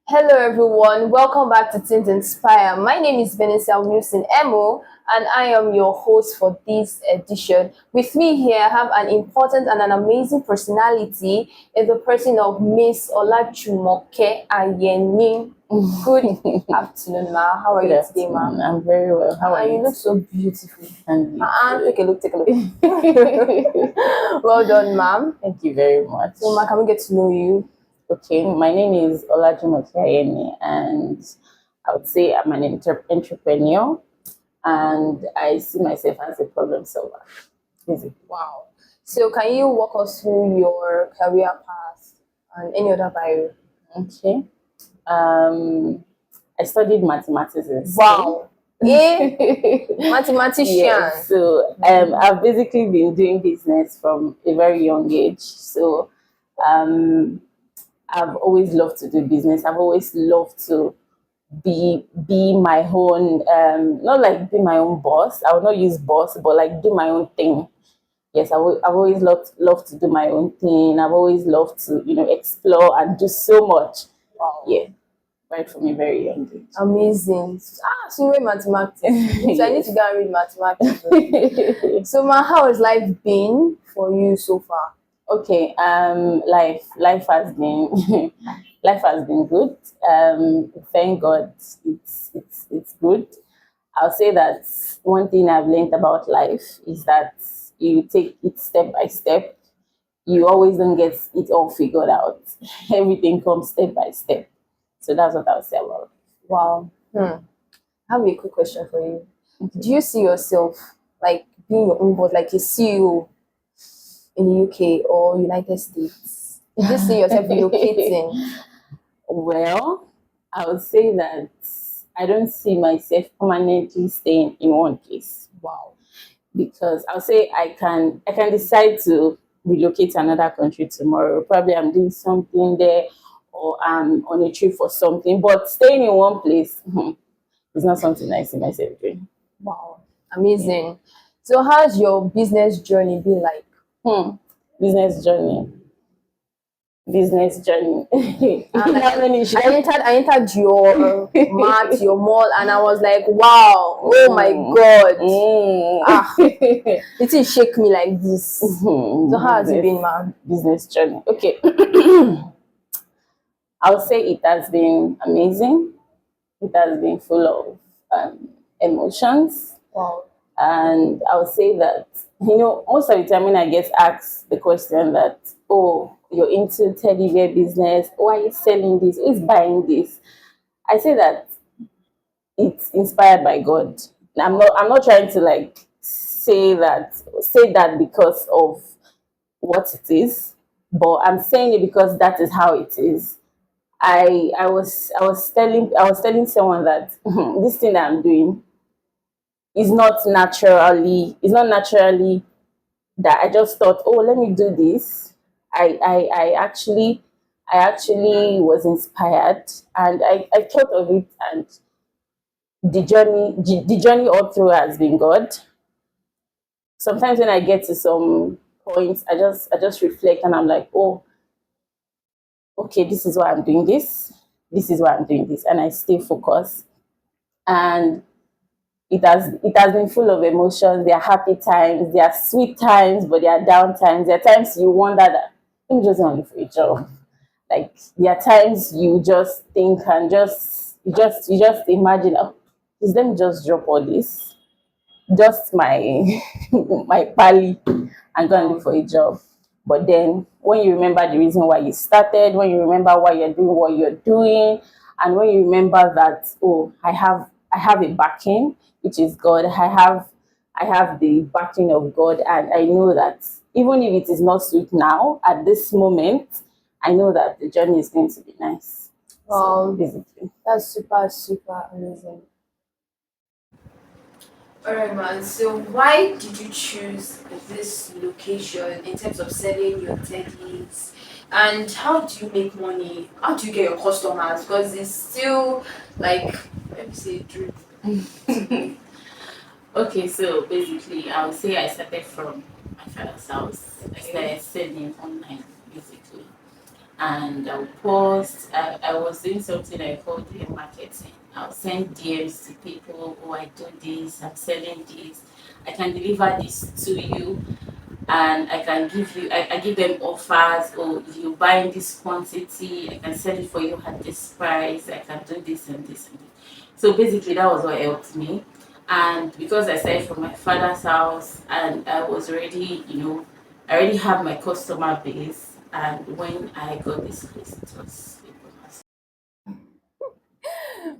Hello everyone, welcome back to Teens Inspire. My name is Vanessa Wilson Emo and I am your host for this edition. With me here, I have an important and an amazing personality in the person of Miss Olajumoke Ayeni. Good afternoon, ma. How are Good you today, afternoon. ma? I'm very well. How are You you? look so beautiful. And you Take a too. look, take a look. Well done, ma'am. Thank you very much. So, ma, can we get to know you? Okay, my name is Olajumoke Ayeni, and I would say I'm an entrepreneur, and I see myself as a problem solver. Basically. Wow. So, can you walk us through your career path and any other bio? Okay. I studied mathematics in school. Wow. Mathematician. Yes, so I've basically been doing business from a very young age. So um, I've always loved to do business. I've always loved to be my own, not like be my own boss. I will not use boss, but like do my own thing. Yes, I've always loved to do my own thing. I've always loved to explore and do so much. Wow. Yeah, right from a very young age. Amazing. So you read mathematics. So I need to go and read mathematics. So, ma, how has life been for you so far? Okay, life has been life has been good. Thank God, it's good. I'll say that one thing I've learned about life is that you take it step by step. You always don't get it all figured out. Everything comes step by step. So that's what I'll say about it. Wow. I have a quick question for you. Do you see yourself like being your own boss, like a CEO in the UK or United States? Do you see yourself relocating? Well, I would say that I don't see myself permanently staying in one place. Wow. Because I'll say I can decide to relocate to another country tomorrow. Probably I'm doing something there or I'm on a trip for something. But staying in one place is not something I see myself doing. How amazing. So how's your business journey been like? Business journey. Business journey. How many I entered your mart, your mall, and I was like, wow, oh my god. It didn't shake me like this. So how has it been, man? Business journey. Okay. I'll say it has been amazing. It has been full of emotions. Wow. And I'll say that, most of the time when I get asked the question that, oh, you're into teddy bear business, why are you selling this? Who's buying this? I say that it's inspired by God. I'm not trying to like say that because of what it is, but I'm saying it because that is how it is. I was telling someone that this thing that I'm doing is not naturally that I just thought, oh, let me do this. I actually was inspired, and I thought of it, and the journey all through has been God. Sometimes when I get to some points, I just reflect and I'm like, oh, okay, this is why I'm doing this. This is why I'm doing this, and I stay focused. And it has been full of emotions. There are happy times, there are sweet times, but there are down times. There are times you wonder that let me just go and look for a job. Like there are times you just think and you just imagine, oh, please let me just drop all this, just my my pally, and go and look for a job. But then when you remember the reason why you started, when you remember why you're doing what you're doing, and when you remember that, oh, I have a backing, which is God. I have the backing of God, and I know that even if it is not sweet now at this moment, I know that the journey is going to be nice. So basically. That's super, super amazing. Alright, man. So, why did you choose this location in terms of selling your teddies? And how do you make money? How do you get your customers? Because it's still like, let me say, dream. Okay, so basically, I would say I started from my father's house. I started selling online, basically. and I'll post. I was doing something I call DM marketing. I'll send DMs to people, oh, I do this, I'm selling this, I can deliver this to you, and I can give you, I give them offers, or if you buy in this quantity, I can sell it for you at this price, I can do this and this and this. So basically, that was what helped me. And because I started from my father's house and I was already, I already have my customer base. And when I got this place, it was a bonus.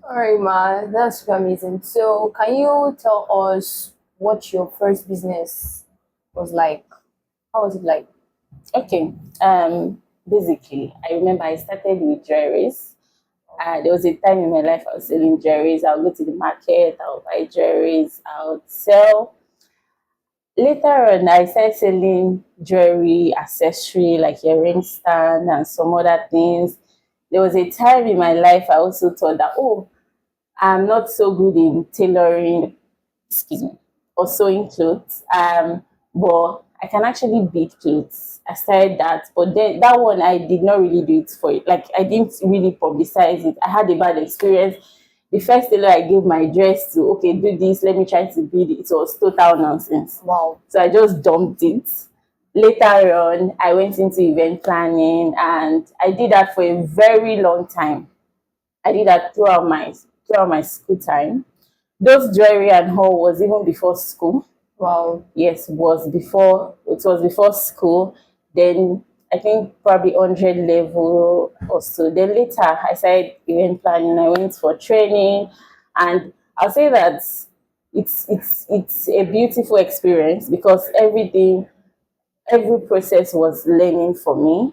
All right, ma, that's super amazing. So, can you tell us what your first business was like? How was it like? Okay. Basically, I remember I started with jewelries. There was a time in my life I was selling jewelries. I would go to the market, I would buy jewelries, I would sell. Later on, I started selling jewelry, accessory like earring stand and some other things. There was a time in my life I also thought that, oh, I'm not so good in tailoring, excuse me, or sewing clothes. But I can actually beat clothes. I started that, but then that one I did not really do it for it. Like I didn't really publicize it. I had a bad experience. The first tailor I gave my dress to, okay, do this, let me try to beat it. It was total nonsense. Wow. So I just dumped it. Later on, I went into event planning and I did that for a very long time. I did that throughout my school time. Those jewelry and all was even before school. Wow. Yes, it was before school. Then I think probably 100 level or so. Then later I started event planning. I went for training, and I'll say that it's a beautiful experience because every process was learning for me.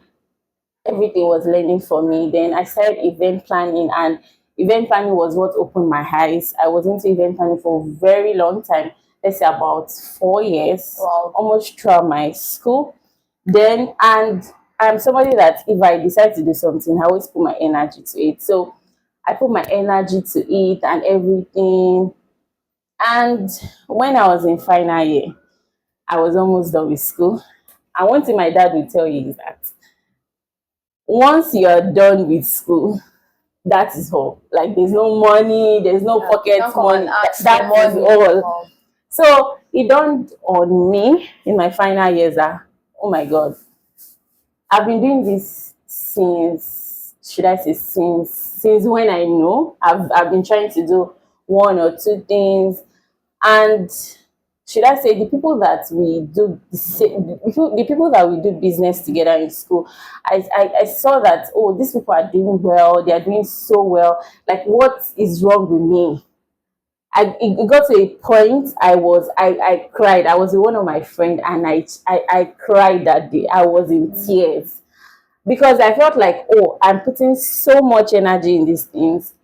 Everything was learning for me. Then I started event planning, and event planning was what opened my eyes. I was into event planning for a very long time. Let's say about 4 years, Wow. almost throughout my school. Then, and I'm somebody that if I decide to do something, I always put my energy to it. So I put my energy to it and everything. And when I was in final year, I was almost done with school. And one thing my dad will tell you is that once you're done with school, that is all. Like there's no money, there's no Yeah, pocket don't come and money. ask for That is money. all. Wow. So it dawned on me in my final years that, oh my God, I've been doing this since, should I say, since when I know. I've been trying to do one or two things, and should I say the people that we do the people that we do business together in school, I saw that, oh, these people are doing well, they are doing so well. Like, what is wrong with me? It got to a point I cried. I was with one of my friend, and I cried that day. I was in tears because I felt like, oh, I'm putting so much energy in these things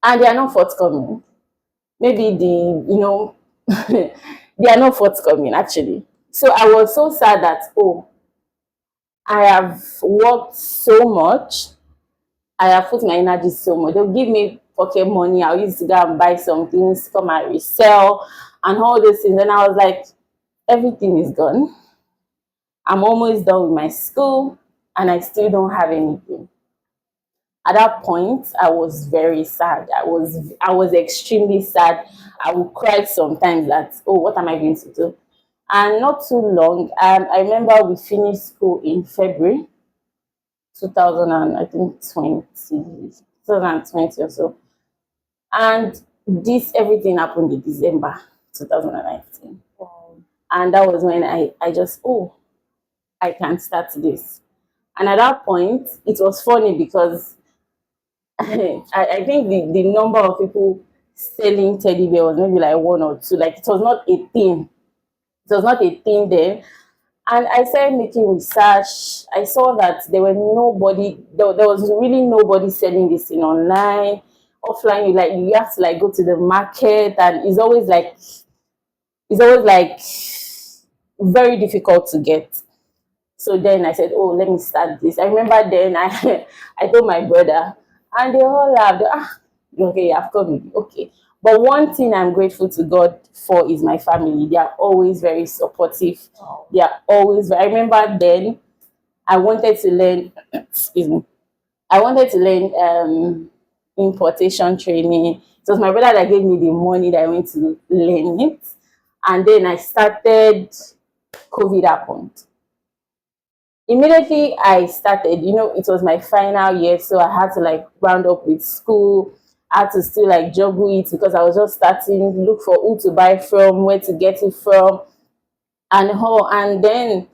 and they are not forthcoming. Maybe they are not forthcoming actually. So I was so sad that, oh, I have worked so much, I have put my energy so much. They'll give me pocket money. I'll use to go and buy some things, come and resell, and all those things. And I was like, everything is gone. I'm almost done with my school, and I still don't have anything. At that point, I was very sad. I was extremely sad. I would cry sometimes that, oh, what am I going to do? And not too long, I remember we finished school in February 2000 and I think 2020 or so. And this everything happened in December 2019. Wow. And that was when I just, oh, I can start this. And at that point, it was funny because I think the number of people selling teddy bear was maybe like one or two. Like, it was not a thing. It was not a thing then. And I started making research. I saw that there was really nobody selling this thing online. Offline, you have to like go to the market, and it's always like very difficult to get. So then I said, oh, let me start this. I remember then I told my brother, and they all laughed. Ah, okay, I've come with you. Okay. But one thing I'm grateful to God for is my family. They are always very supportive. Wow. They are always, I remember then I wanted to learn, excuse me, I wanted to learn importation training. It was my brother that gave me the money that I went to learn it. And then I started, COVID happened. Immediately I started, it was my final year, so I had to like round up with school. I had to still like juggle it because I was just starting, look for who to buy from, where to get it from, and how. And then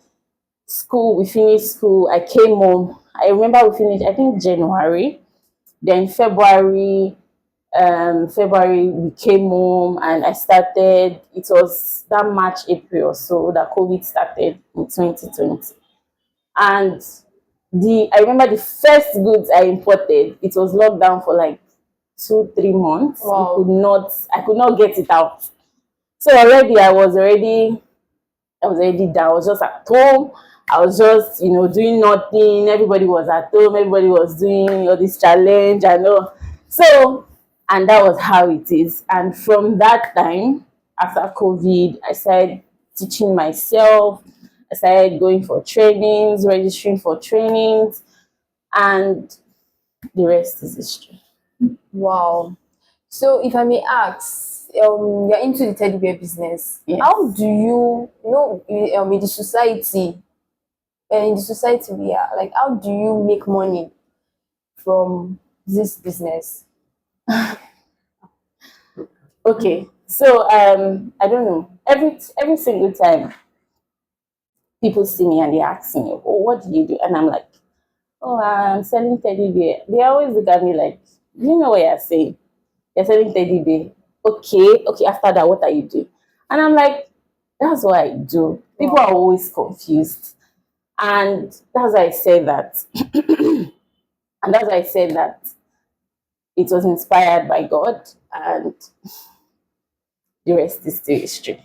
school, we finished school. I came home. I remember we finished, I think January. Then February we came home and I started. It was that March, April or so that COVID started in 2020. And I remember the first goods I imported, it was locked down for like 2 3 months. Wow. I could not get it out. So already I was already down. I was just at home. I was just, doing nothing. Everybody was at home. Everybody was doing all this challenge. I know. So, and that was how it is. And from that time, after COVID, I started teaching myself. I started going for trainings, registering for trainings, and the rest is history. Wow. So if I may ask, you're into the teddy bear business. Yes. How do in the society, we are like, how do you make money from this business? Okay. So I don't know. Every single time people see me and they ask me, "Oh, what do you do?" And I'm like, "Oh, I'm selling teddy bear." They always look at me like, "Do you know what you're saying? You're selling teddy bear. Okay, okay. After that, what are you doing?" And I'm like, "That's what I do." People are always confused, and that's why I said that. And that's why I said that it was inspired by God, and the rest is still history.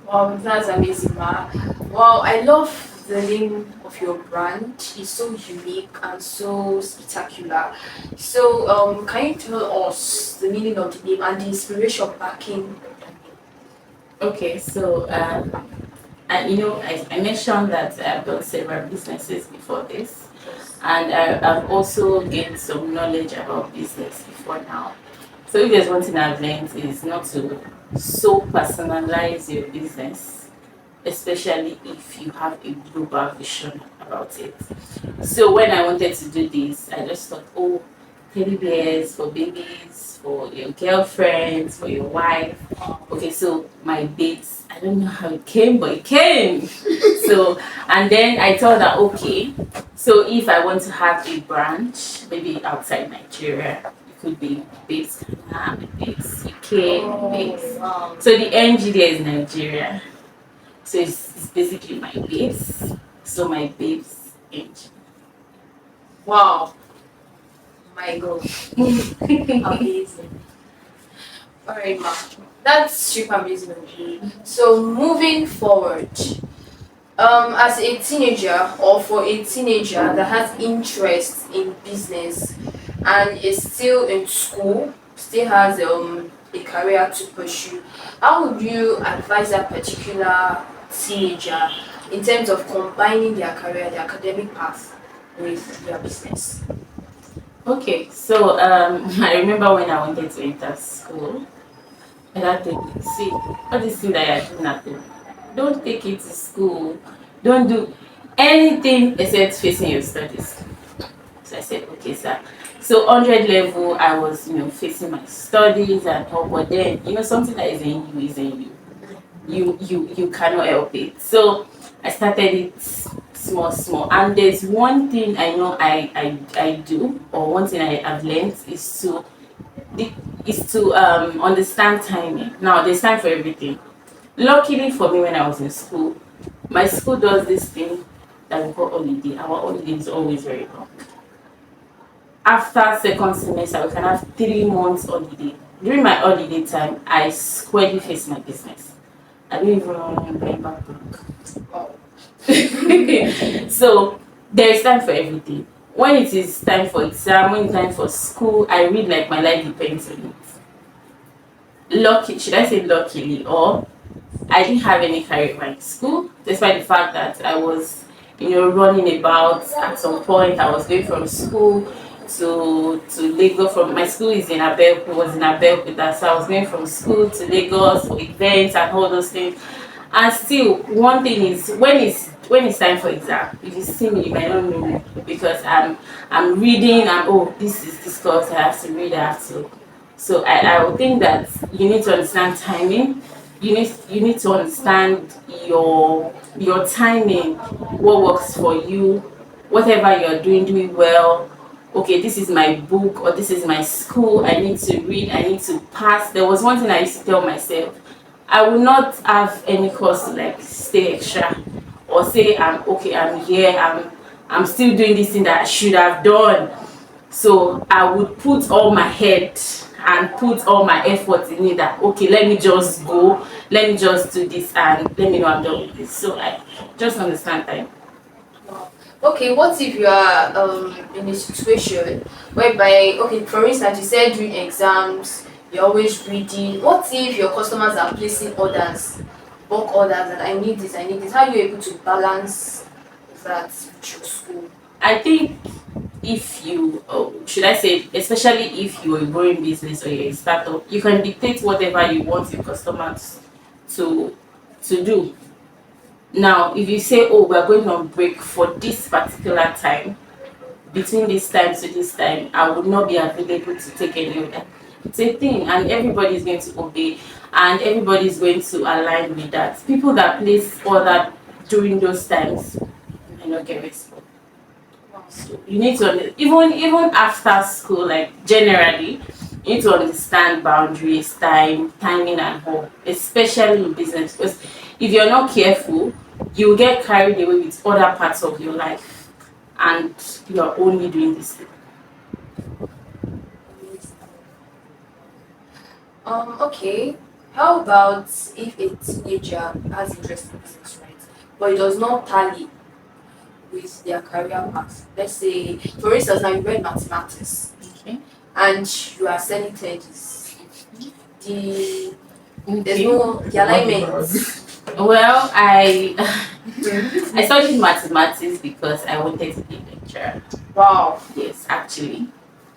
Wow, that's amazing, Ma. Wow, I love the name of your brand. It's so unique and so spectacular. So, can you tell us the meaning of the name and the inspiration backing? Okay, so I mentioned that I've done several businesses before this, and I've also gained some knowledge about business before now. So if there's one thing I've learned is not to so personalize your business, especially if you have a global vision about it. So when I wanted to do this, I just thought, oh, teddy bears for babies, for your girlfriends, for your wife. Okay, so my babes, I don't know how it came, but it came. So, and then I thought that, okay, so if I want to have a branch, maybe outside Nigeria, it could be babes Ghana, babes UK, babes. Wow. So the NG there is Nigeria. So it's basically my babes. So my babes NG. Wow. My God. Amazing. All right, Ma. That's super amazing of you. So, moving forward, as a teenager or for a teenager that has interest in business and is still in school, still has a career to pursue, how would you advise that particular teenager in terms of combining their career, their academic path with their business? Okay, so I remember when I wanted to enter school, and I think, see, all this thing that you're doing at home, don't take it to school. Don't do anything except facing your studies. So I said, okay, sir. So 100 level, I was, facing my studies and all, but then, something that is in you is in you. You cannot help it. So I started it small, and there's one thing I know I do, or one thing I have learned is to understand timing. Now there's time for everything. Luckily for me, when I was in school, my school does this thing that we call holiday. Our holiday is always very long. After second semester, we can have 3 months holiday. During my holiday time, I squarely face my business. I don't even remember book. Wow. So there is time for everything. When it is time for exam, when it's time for school, I read like my life depends on it. Lucky, should I say luckily, or I didn't have any career in school, despite the fact that I was, running about. At some point, I was going from school to Lagos. From my school is in Abeokuta, so I was going from school to Lagos for events and all those things. And still, one thing is when it's time for exam, if you see me, you might not know me because I'm reading and this is this course I have to read, I have to. So I would think that you need to understand timing. You need to understand your timing, what works for you, whatever you're doing, do it well. Okay, this is my book or this is my school. I need to read, I need to pass. There was one thing I used to tell myself. I will not have any cause to like stay extra or say I'm okay, I'm here, I'm still doing this thing that I should have done. So I would put all my head and put all my effort in it that okay, let me just go, let me just do this and let me know I'm done with this. So I just understand time. Okay, what if you are in a situation whereby, okay, for instance, you said during exams, you're always reading. What if your customers are placing orders, bulk orders, that I need this, I need this? How are you able to balance that with your school? I think if you should I say, especially if you're a growing business or you're a startup, you can dictate whatever you want your customers to do. Now if you say, oh, we're going on break for this particular time, between this time to this time, I would not be available to take any order. It's a thing, and everybody is going to obey, and everybody is going to align with that. People that place order during those times, I not get response. So you need to even after school, like generally, you need to understand boundaries, timing, and all, especially in business. Because if you're not careful, you will get carried away with other parts of your life, and you are only doing this thing. Okay. How about if a teenager has interest in business, right? But it does not tally with their career path. Let's say, for instance, now you read mathematics Okay. and you are selling teddies. The there's Okay. no the alignment. Well, I I studied mathematics because I wanted to be a lecturer. Wow. Yes, actually,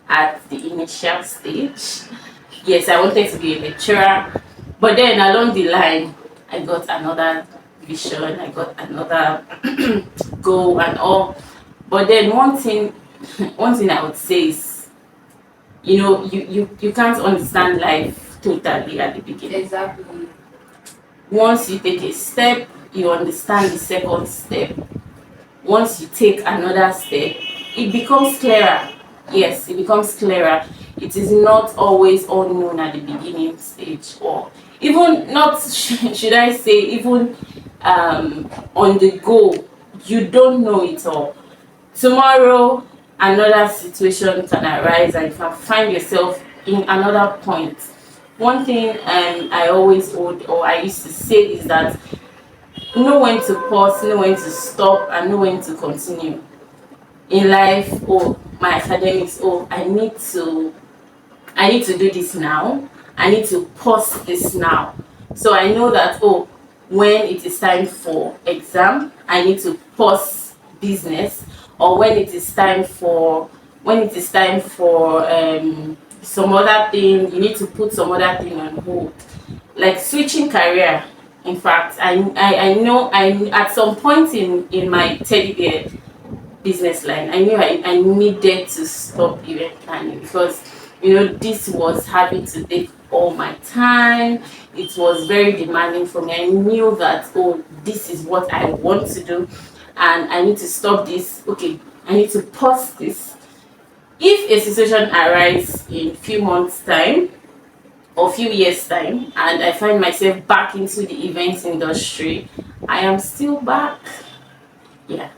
at the initial stage, yes, I wanted to be a lecturer. But then along the line, I got another vision, I got another goal and all. But then one thing I would say is, you can't understand life totally at the beginning. Exactly. Once you take a step, you understand the second step. Once you take another step, it becomes clearer. Yes, it becomes clearer. It is not always unknown at the beginning stage, or even not, should I say, even on the go, you don't know it all. Tomorrow, another situation can arise and you can find yourself in another point. One thing I always hold, or I used to say, is that know when to pause, know when to stop, and know when to continue. In life, oh, my academics, oh, I need to do this now. I need to pause this now. So I know that, oh, when it is time for exam, I need to pause business, or when it is time for some other thing, you need to put some other thing on hold. Like switching career. In fact, I know I at some point in my teddy bear business line, I knew I needed to stop event planning because this was having to take all my time. It was very demanding for me. I knew that, oh, this is what I want to do and I need to stop this. Okay, I need to pause this. If a situation arises in few months time or few years time and I find myself back into the events industry, I am still back. Yeah.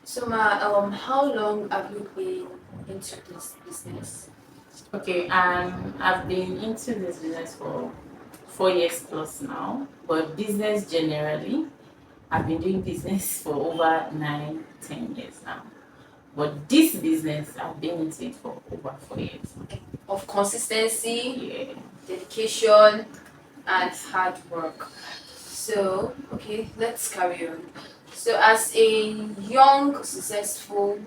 So, how long have you been into this business? Okay, I've been into this business for 4 years plus now, but business generally, I've been doing business for over 9, 10 years now. But this business, I've been into it for over 4 years. Of consistency, Yeah. dedication, and hard work. So, okay, let's carry on. So, as a young, successful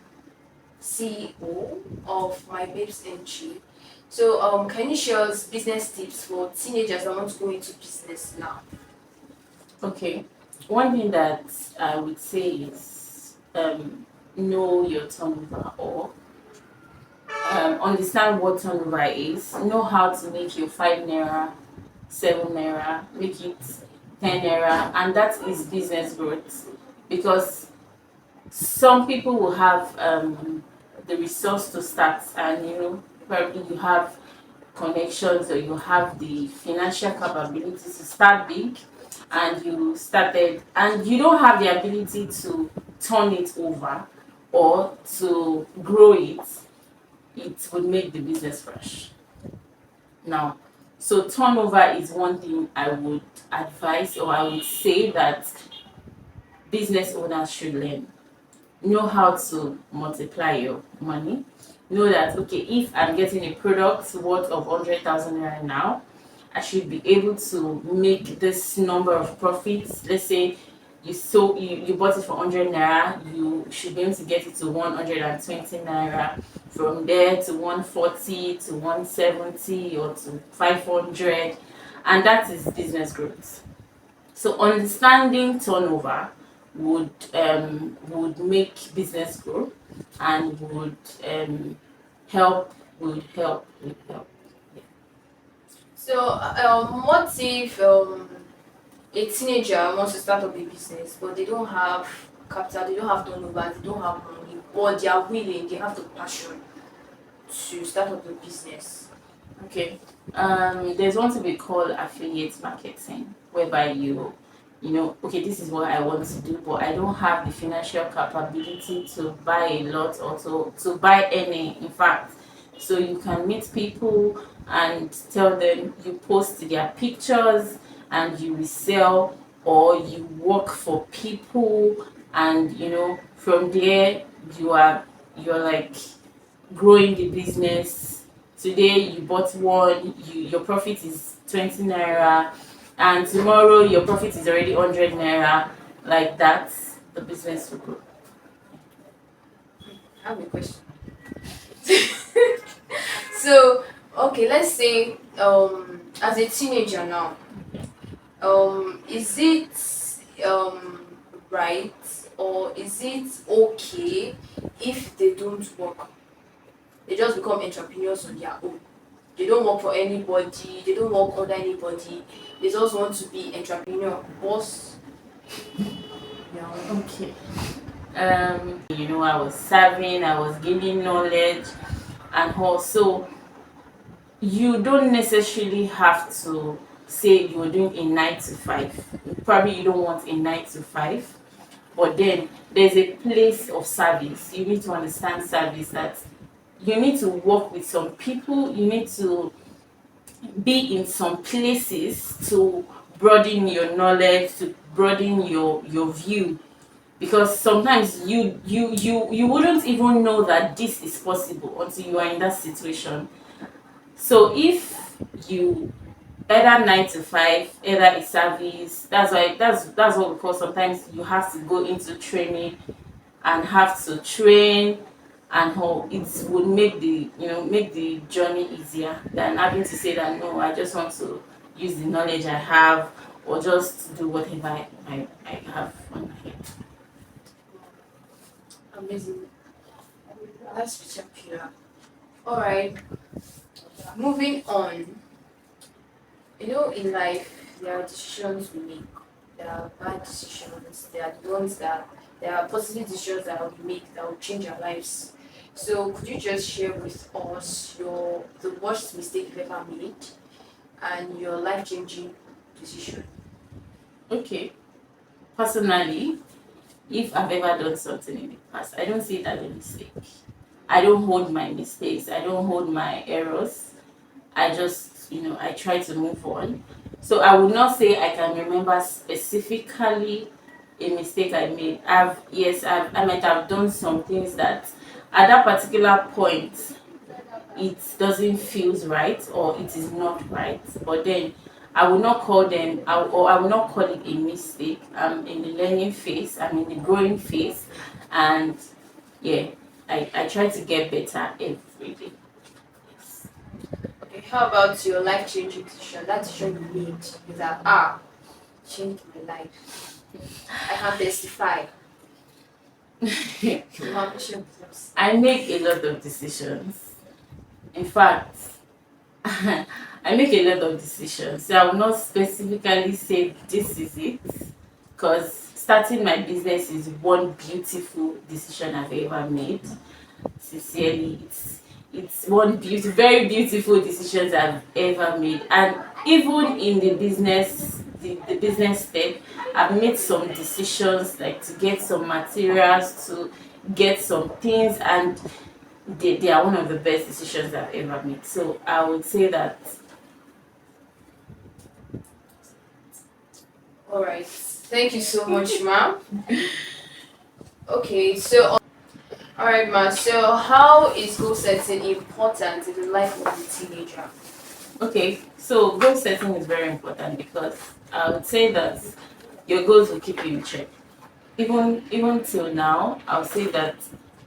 CEO of Mybabesng, so can you share us business tips for teenagers that want to go into business now? Okay. One thing that I would say is know your turnover, or understand what turnover is. Know how to make your 5 naira, 7 naira, make it 10 naira, and that is business growth. Because some people will have the resource to start, and probably you have connections or you have the financial capability to start big, and you started and you don't have the ability to turn it over or to grow it, it would make the business crash. Now, so turnover is one thing I would advise, or I would say that business owners should learn. Know how to multiply your money. Know that, okay, if I'm getting a product worth of 100,000 naira now, I should be able to make this number of profits. Let's say you bought it for 100 naira, you should be able to get it to 120 naira, from there to 140 to 170 or to 500, and that is business growth. So understanding turnover would make business grow, and would help. Yeah. So, what if a teenager wants to start up a business, but they don't have capital, they don't have turnover, they don't have money, but they are willing, they have the passion to start up a business? Okay. There's one to be called affiliate marketing, whereby okay, this is what I want to do, but I don't have the financial capability to buy a lot, or to buy any, in fact. So you can meet people and tell them, you post their pictures and you resell, or you work for people, and from there you're like growing the business. Today you bought one, your profit is 20 naira, and tomorrow your profit is already 100 naira. Like that, the business will grow. I have a question. So, okay, let's say as a teenager now, is it right, or is it okay if they don't work? They just become entrepreneurs on their own. They don't work for anybody, they don't work under anybody. They just want to be entrepreneur, boss. Yeah. Okay. I was serving, I was gaining knowledge, and also you don't necessarily have to say you're doing a 9 to 5. Probably you don't want a 9 to 5, but then there's a place of service. You need to understand service, that you need to work with some people, you need to be in some places to broaden your knowledge, to broaden your view, because sometimes you wouldn't even know that this is possible until you are in that situation. So if you either 9 to 5, either a service, that's what we call, sometimes you have to go into training and have to train, and how it would make the journey easier than having to say that, no, I just want to use the knowledge I have, or just do whatever I have on my head. Amazing. That's spectacular. All right, moving on. In life, there are decisions we make. There are bad decisions. There are the ones that there are positive decisions that we make that will change our lives. So, could you just share with us the worst mistake you've ever made and your life changing decision? Okay. Personally, if I've ever done something in the past, I don't see it as a mistake. I don't hold my mistakes, I don't hold my errors. I just, I try to move on. So I would not say I can remember specifically a mistake I made. I might have done some things that at that particular point it doesn't feels right or it is not right. But then I will not call them or I will not call it a mistake. I'm in the learning phase, I'm in the growing phase, and yeah, I try to get better every day. Yes. Okay, how about your life changing decision? That decision you made is that changed my life. I can testify. You have changed this. I make a lot of decisions. In fact, I make a lot of decisions. So I will not specifically say this is it, because starting my business is one beautiful decision I've ever made. Sincerely, it's one very beautiful decisions I've ever made. And even in the business, the business step, I've made some decisions like to get some materials, to get some things, and they are one of the best decisions I've ever made. So I would say that. All right. Thank you so much, ma'am. Okay, so all right, ma. So how is goal setting important in the life of a teenager? Okay, so goal setting is very important because I would say that your goals will keep you in check. Even till now, I'll say that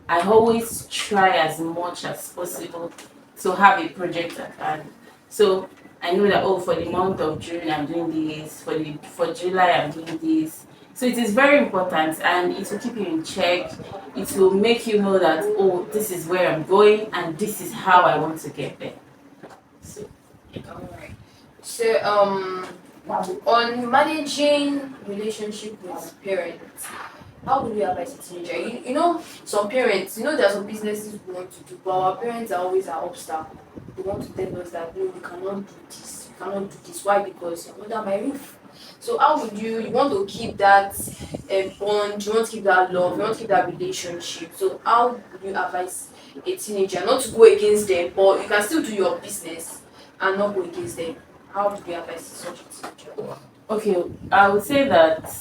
I always try as much as possible to have a project at hand. So I know that, oh, for the month of June I'm doing this, for July I'm doing this. So it is very important, and it will keep you in check. It will make you know that, oh, this is where I'm going and this is how I want to get there. So Alright. So on managing relationship with parents, how would you advise a teenager? You know, some parents, there are some businesses we want to do, but our parents are always an obstacle. They want to tell us that no, you cannot do this, you cannot do this. Why? Because you're under my roof. So how would you want to keep that bond, you want to keep that love, you want to keep that relationship. So how would you advise a teenager not to go against them, but you can still do your business and not go against them? How would you advise such a teenager? okay, I would say that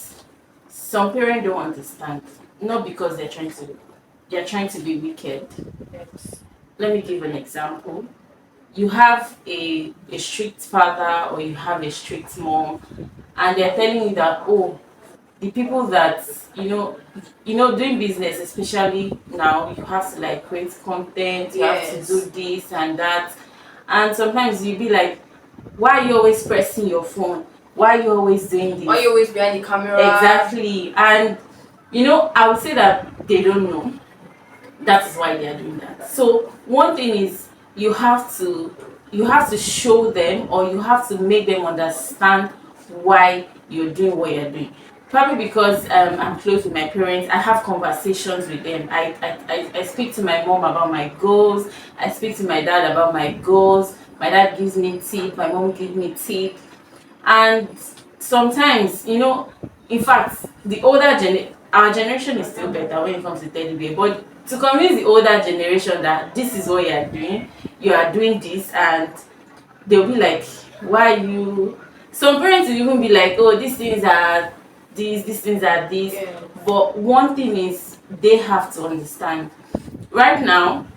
some parents don't understand, not because they're trying to be wicked. Yes. Let me give an example. You have a strict father or you have a strict mom, and they're telling you that, oh, the people that doing business, especially now, you have to like create content, you have to do Yes. this and that, and sometimes you be like, why are you always pressing your phone, why are you always doing Why this? you always behind the camera? Exactly. And I would say that they don't know. That is why they are doing that. So one thing is, you have to show them, or you have to make them understand why you're doing what you're doing. Probably because I'm close with my parents, I have conversations with them. I speak to my mom about my goals. I speak to my dad about my goals. My dad gives me tip. My mom gives me tip. And sometimes, in fact, our generation is still better when it comes to teddy bear, but to convince the older generation that this is what you are doing this, and they'll be like, why you some parents will even be like, oh, these things are this. Yeah. But one thing is, they have to understand right now,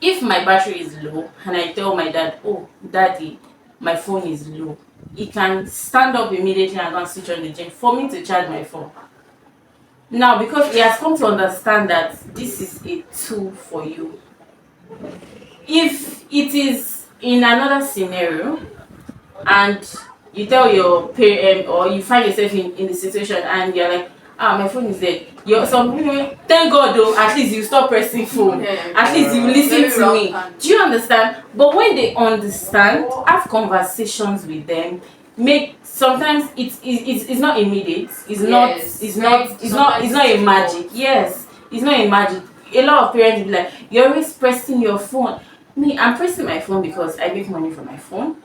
if my battery is low and I tell my dad, oh, daddy, my phone is low, he can stand up immediately and go and switch on the gen for me to charge my phone. Now, because he has come to understand that this is a tool for you. If it is in another scenario, and you tell your parent, or you find yourself in the situation and you're like, my phone is dead, some people, thank God though, at least you stop pressing phone, Yeah. at least you listen to me. Do you understand? But when they understand, have conversations with them, make sometimes it's not immediate, Yes. it's not a magic. Yes, it's not a magic. A lot of parents will be like, you're always pressing your phone. Me, I'm pressing my phone because I make money from my phone,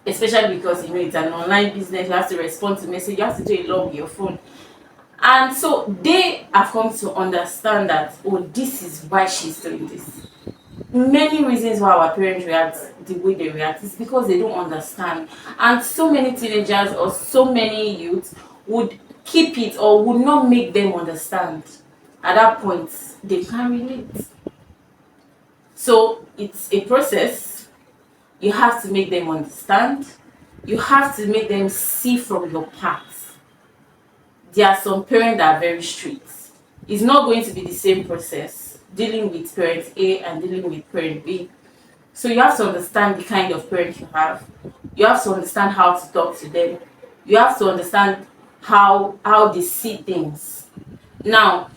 especially because it's an online business. You have to respond to message, you have to do a lot with your phone. And so they have come to understand that, oh, this is why she's doing this. Many reasons why our parents react the way they react is because they don't understand. And so many teenagers or so many youths would keep it or would not make them understand, at that point they can't relate. So it's a process. You have to make them understand. You have to make them see from your path. There are some parents that are very strict. It's not going to be the same process dealing with parent A and dealing with parent B. So you have to understand the kind of parent you have. You have to understand how to talk to them. You have to understand how they see things. Now,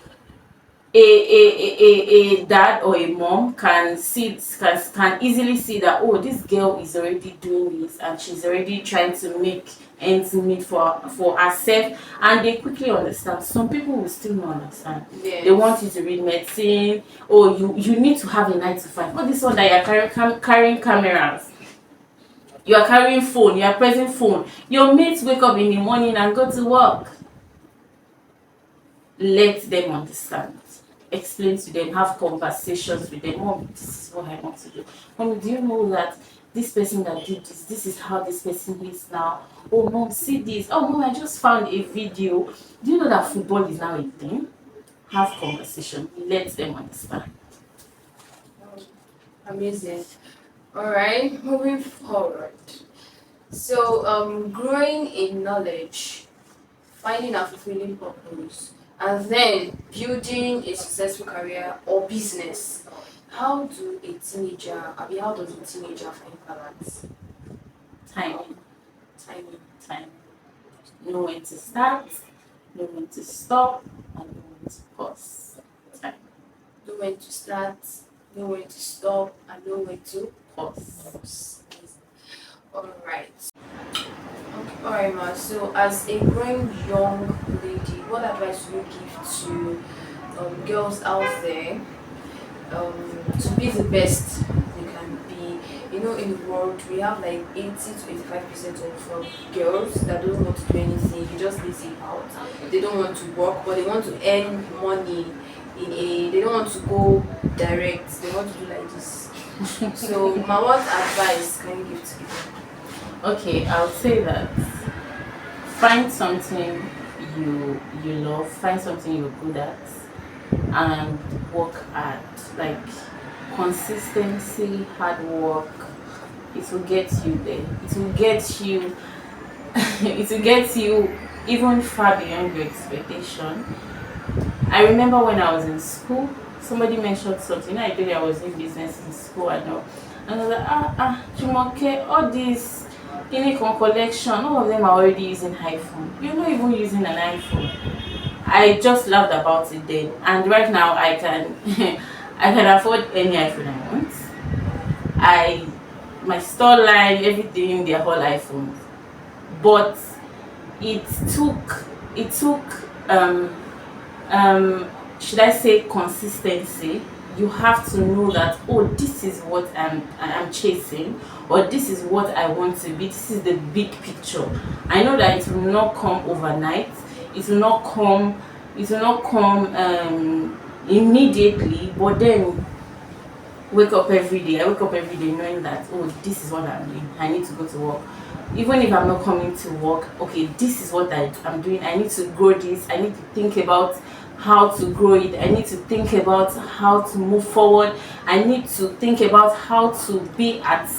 a dad or a mom can easily see that, oh, this girl is already doing this and she's already trying to make ends meet for herself, and they quickly understand. Some people will still not understand. Yes. They want you to read medicine, or you need to have a 9 to 5. All this one that you're carrying cameras, you are carrying phone, you are pressing phone, your mates wake up in the morning and go to work. Let them understand. Explain to them, have conversations with them. Mom, this is what I want to do. Mom, do you know that this person that did this is how this person is now? Oh, mom, see this. Oh, mom, I just found a video. Do you know that football is now a thing? Have conversation. Let them understand. Amazing. All right, moving forward. So, growing in knowledge, finding a fulfilling purpose, and then building a successful career or business. How do a teenager, how does a teenager find balance? Timing. Timing. Time. Know when to start, know when to stop, and know when to pause. Time. Know when to start, know when to stop, and know when to Pause. pause. All right. Okay. All right, ma. So, as a growing young lady, what advice would you give to girls out there to be the best they can be? You know, in the world, we have like 80 to 85% of girls that don't want to do anything. You just lazy out. They don't want to work, but they want to earn money. They don't want to go direct. They want to do like this. So, ma, what advice can you give to people? Okay, I'll say that find something you love, find something you're good at, and work hard. Like consistency, hard work, it will get you there. It will get you it will get you even far beyond your expectation. I remember when I was in school, somebody mentioned something. I told you I was in business in school and all. And I was like, Jumoke, all these Unicorn collection, all of them are already using iPhone. You're not even using an iPhone. I just laughed about it then. And right now I can I can afford any iPhone I want. I my store line, everything, they're all iPhones. But it took um should I say consistency. You have to know that, oh, this is what I'm chasing, or this is what I want to be. This is the big picture. I know that it will not come overnight. It will not come. It will not come immediately. But then wake up every day. I wake up every day knowing that, oh, this is what I'm doing. I need to go to work. Even if I'm not coming to work, okay, this is what I'm doing. I need to grow this. I need to think about how to grow it. I need to think about how to move forward. I need to think about how to be at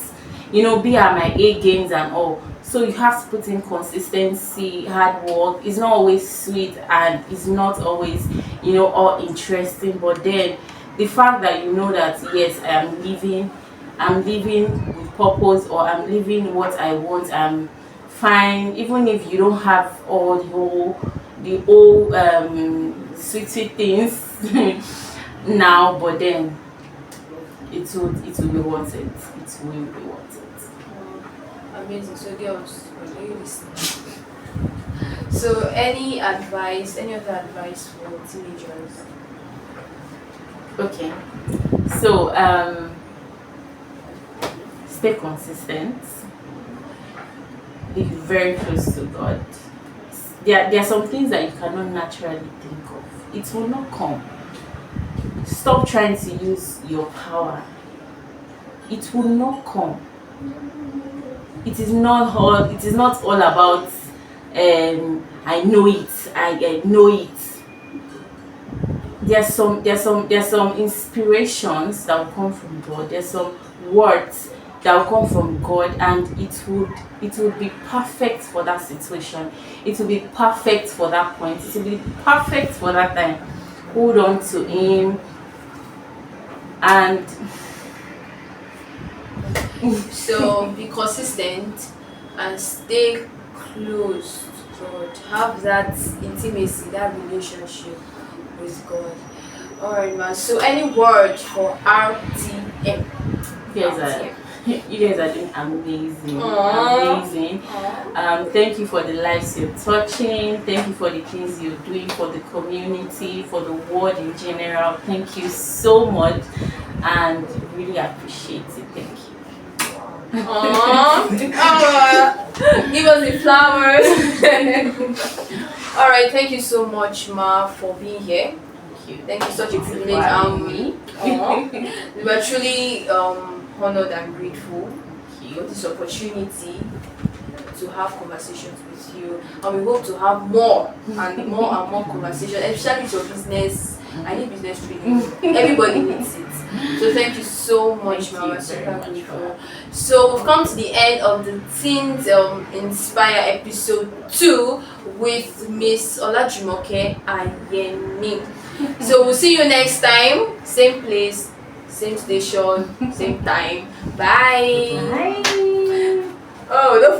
my A games and all. So you have to put in consistency, hard work. It's not always sweet and it's not always, all interesting. But then the fact that you know that yes, I'm living with purpose, or I'm living what I want, I'm fine, even if you don't have all the whole sweet things now, but then it will be worth it. It will be worth it. Amazing. So, girls, are you listening? So, any other advice for teenagers? Okay. So stay consistent. Be very close to God. There are some things that you cannot naturally think of. It will not come. Stop trying to use your power. It will not come. It is not all about I know it. I know it. There's some inspirations that will come from God. There's some words that will come from God, and it would be perfect for that situation. It will be perfect for that point. It will be perfect for that time. Hold on to Him, and So be consistent and stay close to God. Have that intimacy, that relationship with God. Alright, man. So any word for RTM? you guys are RTM. you guys are doing amazing, Aww. amazing. Aww. Thank you for the lives you're touching. Thank you for the things you're doing for the community, for the world in general. Thank you so much, and really appreciate it. Thank you. Aww. Give us the flowers. Alright, thank you so much, Ma, for being here. Thank you. Thank you, such a Thanks for privilege. having me. We were truly honored and grateful Thank for you. this opportunity to have conversations with you, and we hope to have more and more and more conversations, especially with your business. I need business training. Everybody needs it. So thank you so much, Thank Mama. you We're very super much grateful. So we've come to the end of the Teens Inspire episode 2 with Miss Olajumoke Ayeni. So we'll see you next time. Same place, same station, same time. Bye. Bye. Oh, don't